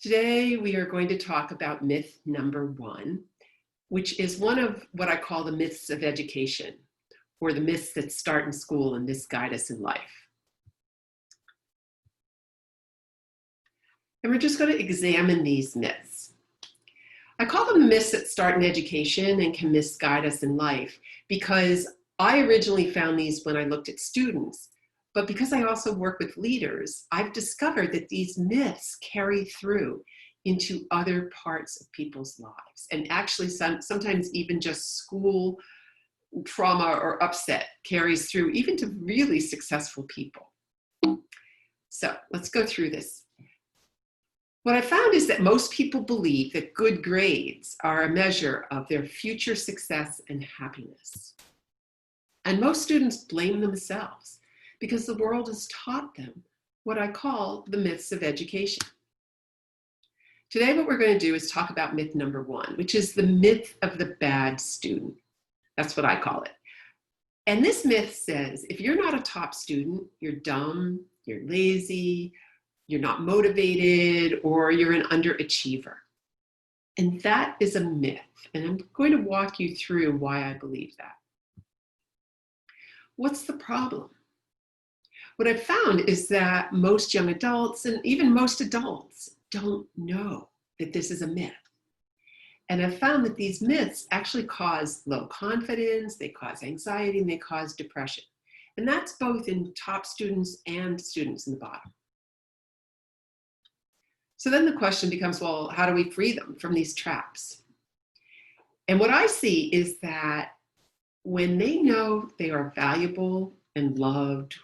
Today, we are going to talk about myth number 1, which is one of what I call the myths of education, or the myths that start in school and misguide us in life. And we're just going to examine these myths. I call them myths that start in education and can misguide us in life because I originally found these when I looked at students. But because I also work with leaders, I've discovered that these myths carry through into other parts of people's lives. And actually sometimes even just school trauma or upset carries through even to really successful people. So let's go through this. What I found is that most people believe that good grades are a measure of their future success and happiness. And most students blame themselves because the world has taught them what I call the myths of education. Today, what we're going to do is talk about myth number 1, which is the myth of the bad student. That's what I call it. And this myth says, if you're not a top student, you're dumb, you're lazy, you're not motivated, or you're an underachiever. And that is a myth. And I'm going to walk you through why I believe that. What's the problem? What I've found is that most young adults and even most adults don't know that this is a myth. And I've found that these myths actually cause low confidence, they cause anxiety, and they cause depression. And that's both in top students and students in the bottom. So then the question becomes, well, how do we free them from these traps? And what I see is that when they know they are valuable and loved,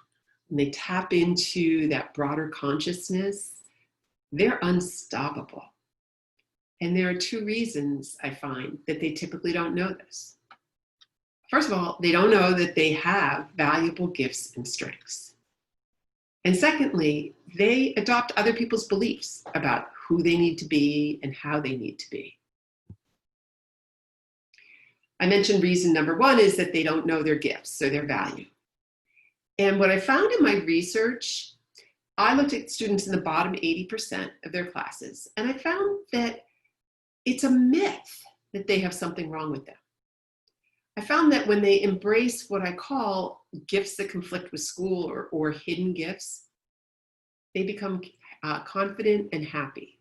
and they tap into that broader consciousness, they're unstoppable. And there are 2 reasons I find that they typically don't know this. First of all, they don't know that they have valuable gifts and strengths. And secondly, they adopt other people's beliefs about who they need to be and how they need to be. I mentioned reason number 1 is that they don't know their gifts or their value. And what I found in my research, I looked at students in the bottom 80% of their classes, and I found that it's a myth that they have something wrong with them. I found that when they embrace what I call gifts that conflict with school or hidden gifts, they become confident and happy.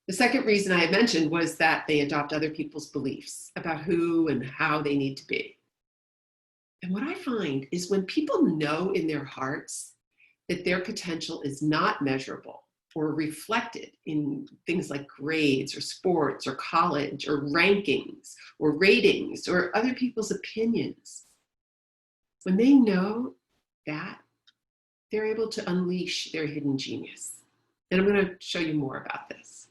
The second reason I had mentioned was that they adopt other people's beliefs about who and how they need to be. And what I find is when people know in their hearts that their potential is not measurable or reflected in things like grades or sports or college or rankings or ratings or other people's opinions, when they know that, they're able to unleash their hidden genius. And I'm going to show you more about this.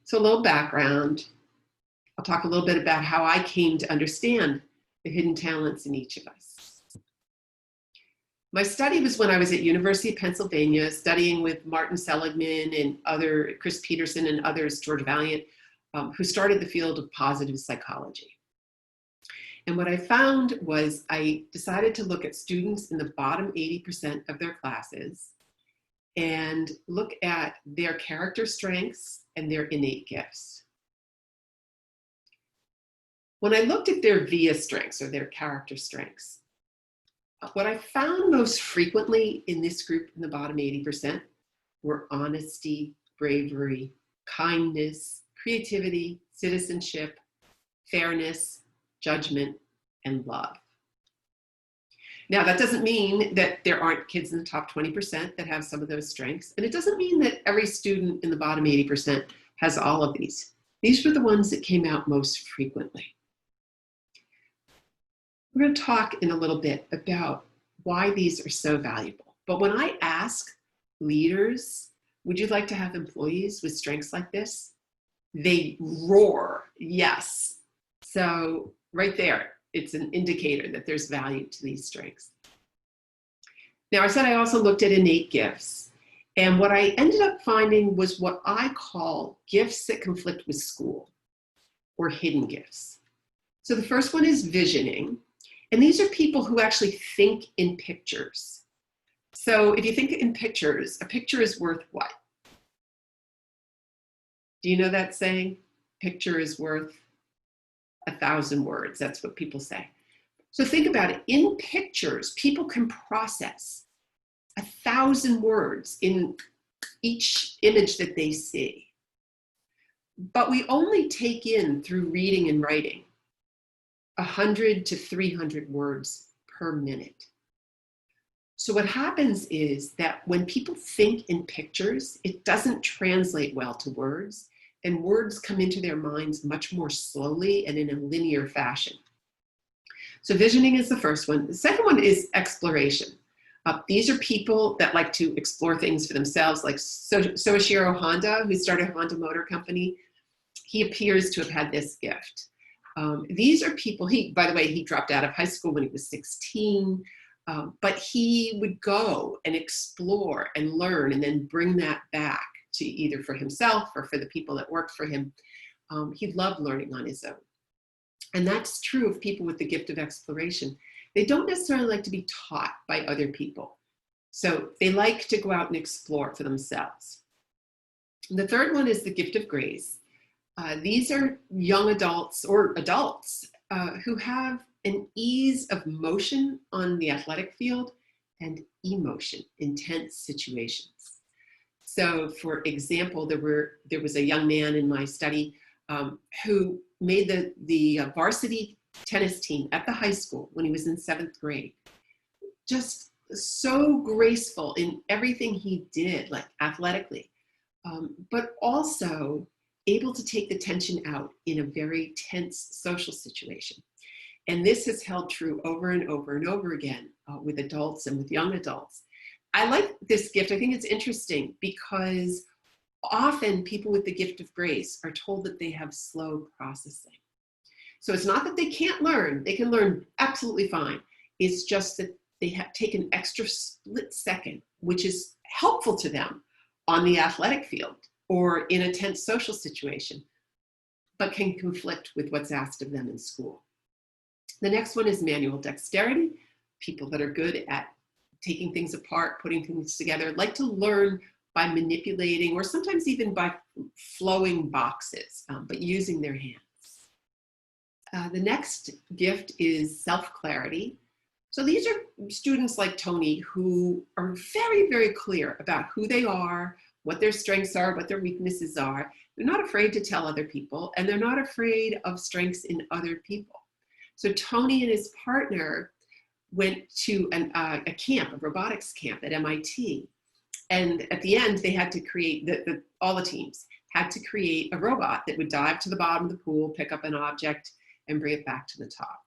So a little background. I'll talk a little bit about how I came to understand the hidden talents in each of us. My study was when I was at University of Pennsylvania studying with Martin Seligman and Chris Peterson and others, George Valiant, who started the field of positive psychology. And what I found was I decided to look at students in the bottom 80% of their classes and look at their character strengths and their innate gifts. When I looked at their VIA strengths or their character strengths, what I found most frequently in this group in the bottom 80% were honesty, bravery, kindness, creativity, citizenship, fairness, judgment, and love. Now, that doesn't mean that there aren't kids in the top 20% that have some of those strengths. And it doesn't mean that every student in the bottom 80% has all of these. These were the ones that came out most frequently. We're going to talk in a little bit about why these are so valuable. But when I ask leaders, would you like to have employees with strengths like this? They roar, yes. So right there, it's an indicator that there's value to these strengths. Now, I said I also looked at innate gifts. And what I ended up finding was what I call gifts that conflict with school, or hidden gifts. So the first one is visioning. And these are people who actually think in pictures. So if you think in pictures, a picture is worth what? Do you know that saying? Picture is worth 1,000 words. That's what people say. So think about it. In pictures, people can process 1,000 words in each image that they see. But we only take in, through reading and writing, 100 to 300 words per minute. So what happens is that when people think in pictures, it doesn't translate well to words, and words come into their minds much more slowly and in a linear fashion. So visioning is the first one. The second one is exploration. These are people that like to explore things for themselves, like Soichiro Honda, who started Honda Motor Company. He appears to have had this gift. These are people, by the way, he dropped out of high school when he was 16, but he would go and explore and learn and then bring that back to either for himself or for the people that worked for him. He loved learning on his own. And that's true of people with the gift of exploration. They don't necessarily like to be taught by other people. So they like to go out and explore for themselves. And the third one is the gift of grace. These are young adults or adults who have an ease of motion on the athletic field and emotion, intense situations. So for example, there was a young man in my study who made the varsity tennis team at the high school when he was in 7th grade. Just so graceful in everything he did, like athletically, but also able to take the tension out in a very tense social situation. And this has held true over and over and over again with adults and with young adults. I like this gift. I think it's interesting because often people with the gift of grace are told that they have slow processing. So it's not that they can't learn. They can learn absolutely fine. It's just that they have taken an extra split second, which is helpful to them on the athletic field or in a tense social situation, but can conflict with what's asked of them in school. The next one is manual dexterity. People that are good at taking things apart, putting things together, like to learn by manipulating or sometimes even by flowing boxes, but using their hands. The next gift is self-clarity. So these are students like Tony who are very, very clear about who they are, what their strengths are, what their weaknesses are. They're not afraid to tell other people, and they're not afraid of strengths in other people. So Tony and his partner went to a camp, a robotics camp at MIT. And at the end, they had to create, all the teams had to create a robot that would dive to the bottom of the pool, pick up an object, and bring it back to the top.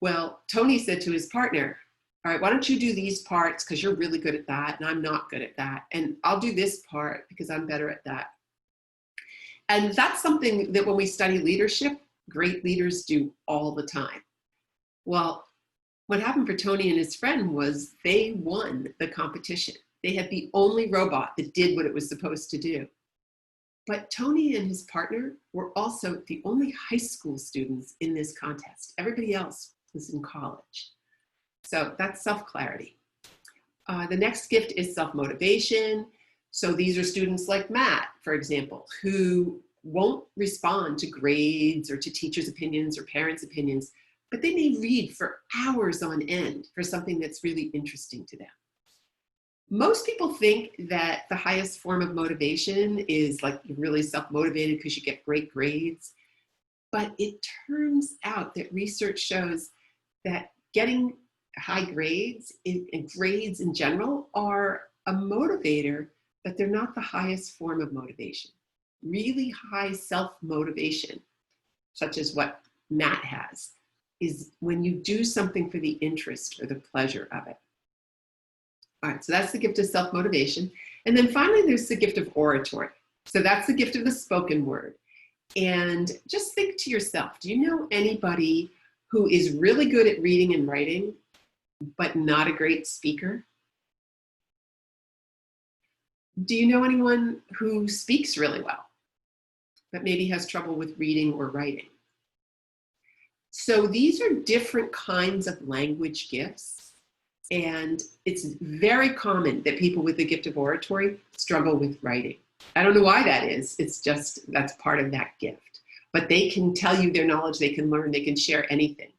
Well, Tony said to his partner, all right, why don't you do these parts because you're really good at that and I'm not good at that. And I'll do this part because I'm better at that. And that's something that when we study leadership, great leaders do all the time. Well, what happened for Tony and his friend was they won the competition. They had the only robot that did what it was supposed to do. But Tony and his partner were also the only high school students in this contest. Everybody else was in college. So that's self-clarity. The next gift is self-motivation. So these are students like Matt, for example, who won't respond to grades or to teachers' opinions or parents' opinions, but they may read for hours on end for something that's really interesting to them. Most people think that the highest form of motivation is like you're really self-motivated because you get great grades. But it turns out that research shows that getting high grades and grades in general are a motivator, but they're not the highest form of motivation. Really high self-motivation, such as what Matt has, is when you do something for the interest or the pleasure of it. All right, so that's the gift of self-motivation. And then finally, there's the gift of oratory. So that's the gift of the spoken word. And just think to yourself, do you know anybody who is really good at reading and writing, but not a great speaker? Do you know anyone who speaks really well, but maybe has trouble with reading or writing? So these are different kinds of language gifts. And it's very common that people with the gift of oratory struggle with writing. I don't know why that is. It's just that's part of that gift. But they can tell you their knowledge, they can learn, they can share anything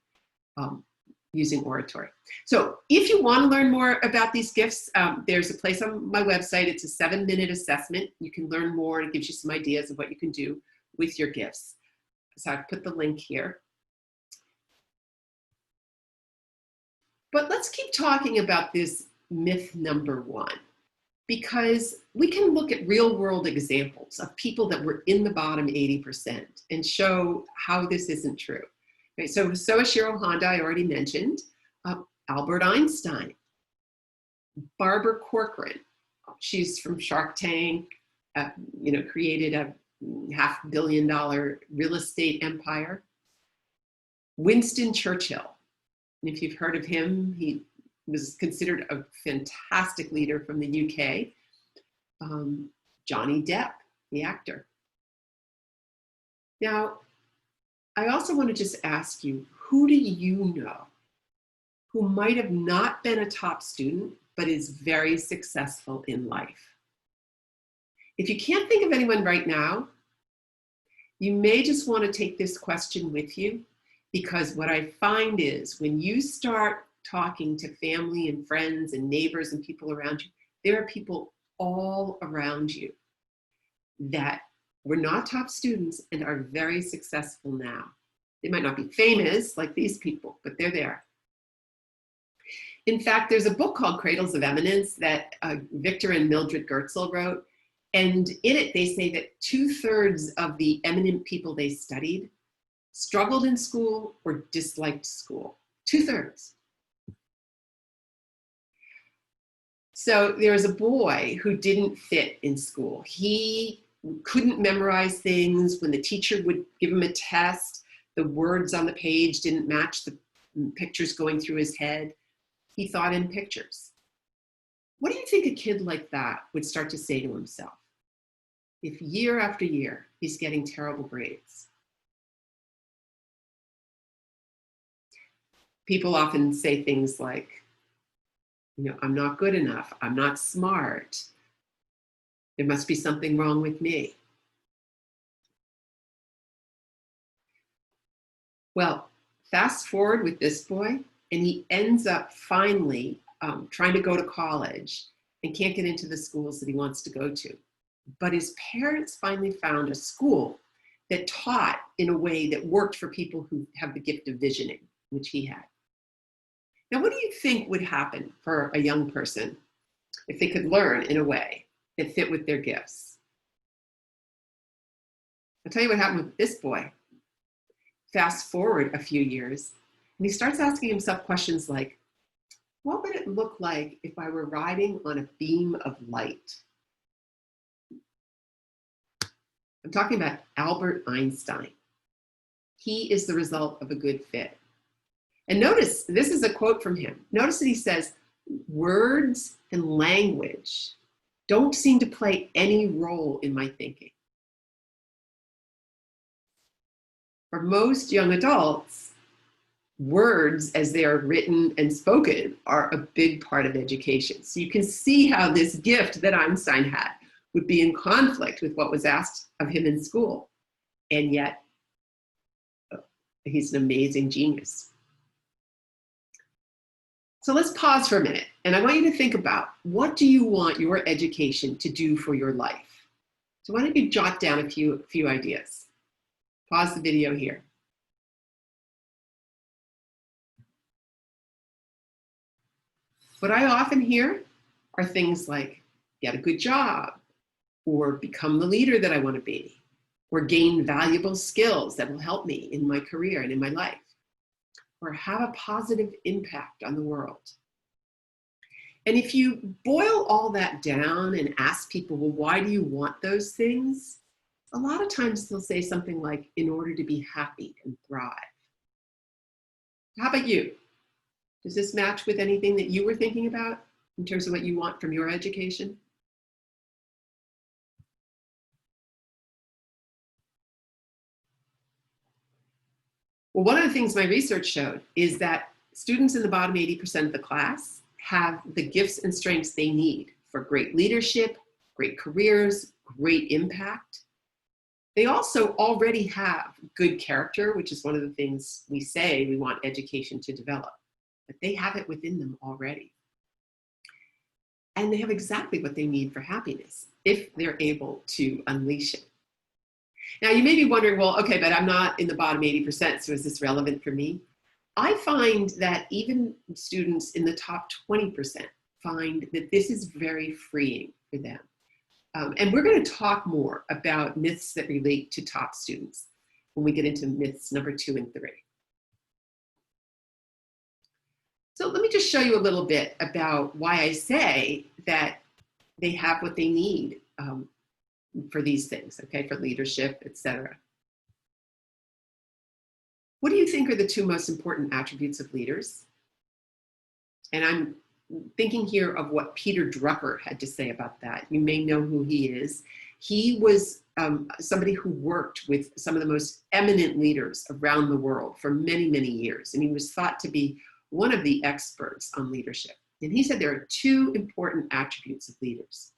using oratory. So if you want to learn more about these gifts, there's a place on my website. It's a 7-minute assessment. You can learn more. It gives you some ideas of what you can do with your gifts. So I've put the link here. But let's keep talking about this myth number 1, because we can look at real world examples of people that were in the bottom 80% and show how this isn't true. Right, so Soichiro Honda, I already mentioned, Albert Einstein, Barbara Corcoran, she's from Shark Tank, created a $500 million real estate empire. Winston Churchill, if you've heard of him, he was considered a fantastic leader from the UK. Johnny Depp, the actor. Now, I also want to just ask you, who do you know who might have not been a top student, but is very successful in life? If you can't think of anyone right now, you may just want to take this question with you, because what I find is when you start talking to family and friends and neighbors and people around you, there are people all around you that were not top students and are very successful now. They might not be famous like these people, but they're there. In fact, there's a book called Cradles of Eminence that Victor and Mildred Gertzel wrote. And in it, they say that 2/3 of the eminent people they studied struggled in school or disliked school. 2/3. So there was a boy who didn't fit in school. He couldn't memorize things. When the teacher would give him a test, the words on the page didn't match the pictures going through his head. He thought in pictures. What do you think a kid like that would start to say to himself if year after year he's getting terrible grades? People often say things like, I'm not good enough. I'm not smart. There must be something wrong with me. Well, fast forward with this boy, and he ends up finally trying to go to college and can't get into the schools that he wants to go to. But his parents finally found a school that taught in a way that worked for people who have the gift of visioning, which he had. Now, what do you think would happen for a young person if they could learn in a way that fit with their gifts? I'll tell you what happened with this boy. Fast forward a few years, and he starts asking himself questions like, what would it look like if I were riding on a beam of light? I'm talking about Albert Einstein. He is the result of a good fit. And notice, this is a quote from him. Notice that he says, words and language don't seem to play any role in my thinking. For most young adults, words as they are written and spoken are a big part of education. So you can see how this gift that Einstein had would be in conflict with what was asked of him in school. And yet, he's an amazing genius. So let's pause for a minute, and I want you to think about, what do you want your education to do for your life? So why don't you jot down a few ideas? Pause the video here. What I often hear are things like, get a good job, or become the leader that I want to be, or gain valuable skills that will help me in my career and in my life, or have a positive impact on the world. And if you boil all that down and ask people, well, why do you want those things? A lot of times they'll say something like, in order to be happy and thrive. How about you? Does this match with anything that you were thinking about in terms of what you want from your education? Well, one of the things my research showed is that students in the bottom 80% of the class have the gifts and strengths they need for great leadership, great careers, great impact. They also already have good character, which is one of the things we say we want education to develop, but they have it within them already. And they have exactly what they need for happiness if they're able to unleash it. Now, you may be wondering, well, okay, but I'm not in the bottom 80%, so is this relevant for me? I find that even students in the top 20% find that this is very freeing for them. And we're going to talk more about myths that relate to top students when we get into myths number 2 and 3. So let me just show you a little bit about why I say that they have what they need for these things, okay, for leadership, etc. What do you think are the 2 most important attributes of leaders? And I'm thinking here of what Peter Drucker had to say about that. You may know who he is. He was somebody who worked with some of the most eminent leaders around the world for many, many years. And he was thought to be one of the experts on leadership. And he said there are 2 important attributes of leaders.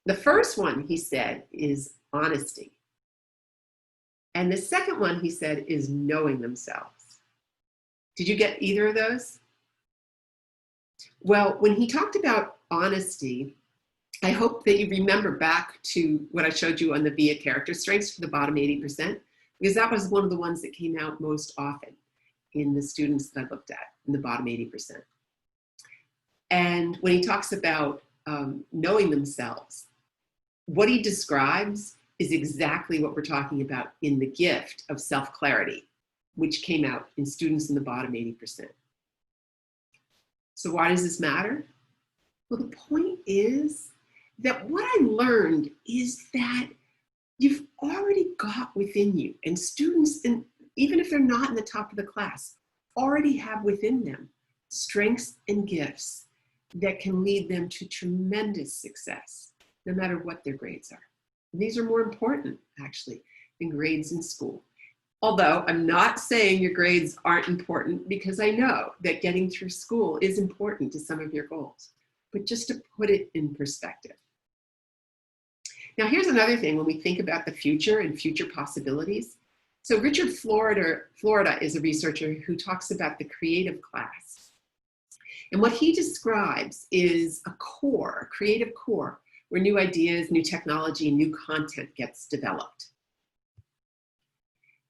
The first one, he said, is honesty. And the second one, he said, is knowing themselves. Did you get either of those? Well, when he talked about honesty, I hope that you remember back to what I showed you on the VIA character strengths for the bottom 80%, because that was one of the ones that came out most often in the students that I looked at in the bottom 80%. And when he talks about knowing themselves, what he describes is exactly what we're talking about in the gift of self-clarity, which came out in students in the bottom 80%. So why does this matter? Well, the point is that what I learned is that you've already got within you, and students, and even if they're not in the top of the class, already have within them strengths and gifts that can lead them to tremendous success, no matter what their grades are. And these are more important, actually, than grades in school. Although I'm not saying your grades aren't important, because I know that getting through school is important to some of your goals, but just to put it in perspective. Now, here's another thing when we think about the future and future possibilities. So Richard Florida is a researcher who talks about the creative class. And what he describes is a core, a creative core, where new ideas, new technology, new content gets developed.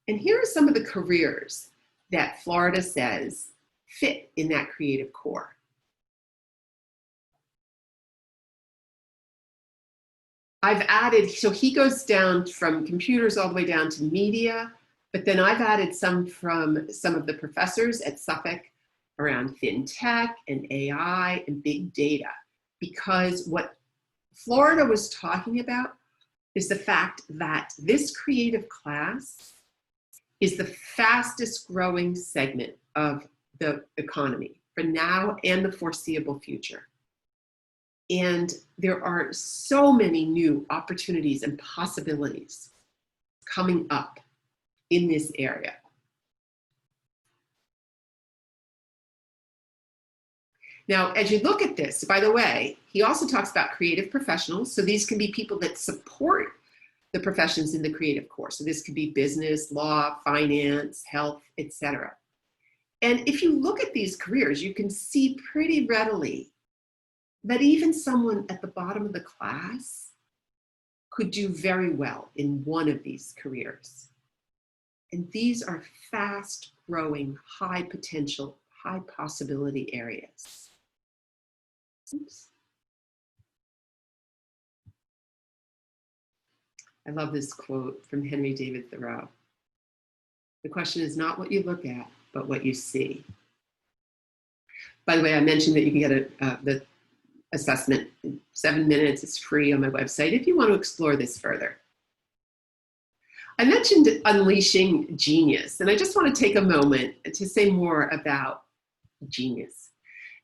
And here are some of the careers that Florida says fit in that creative core. I've added, so he goes down from computers all the way down to media, but then I've added some from some of the professors at Suffolk around fintech and AI and big data, because what Florida was talking about is the fact that this creative class is the fastest growing segment of the economy for now and the foreseeable future. And there are so many new opportunities and possibilities coming up in this area. Now, as you look at this, by the way, he also talks about creative professionals. So these can be people that support the professions in the creative core. So this could be business, law, finance, health, etc. And if you look at these careers, you can see pretty readily that even someone at the bottom of the class could do very well in one of these careers. And these are fast growing, high potential, high possibility areas. Oops. I love this quote from Henry David Thoreau. The question is not what you look at, but what you see. By the way, I mentioned that you can get the assessment in 7 minutes. It's free on my website if you want to explore this further. I mentioned unleashing genius, and I just want to take a moment to say more about genius.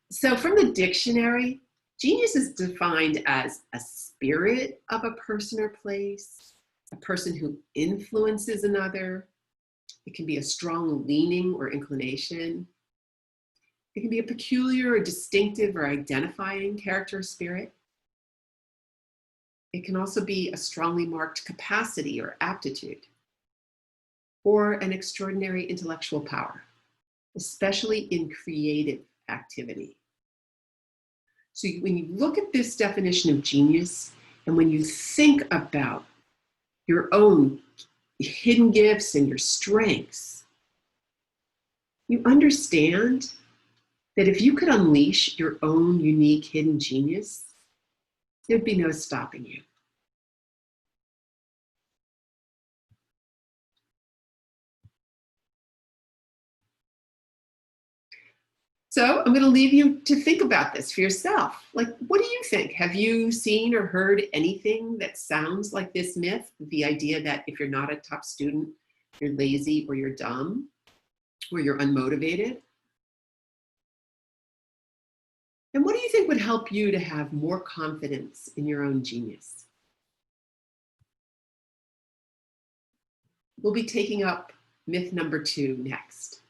So from the dictionary, genius is defined as a spirit of a person or place, a person who influences another, It can be a strong leaning or inclination. It can be a peculiar or distinctive or identifying character or spirit. It can also be a strongly marked capacity or aptitude, or an extraordinary intellectual power, especially in creative activity. So when you look at this definition of genius, and when you think about your own hidden gifts and your strengths, you understand that if you could unleash your own unique hidden genius, there'd be no stopping you. So I'm going to leave you to think about this for yourself. Like, what do you think? Have you seen or heard anything that sounds like this myth? The idea that if you're not a top student, you're lazy or you're dumb or you're unmotivated? And what do you think would help you to have more confidence in your own genius? We'll be taking up myth number 2 next.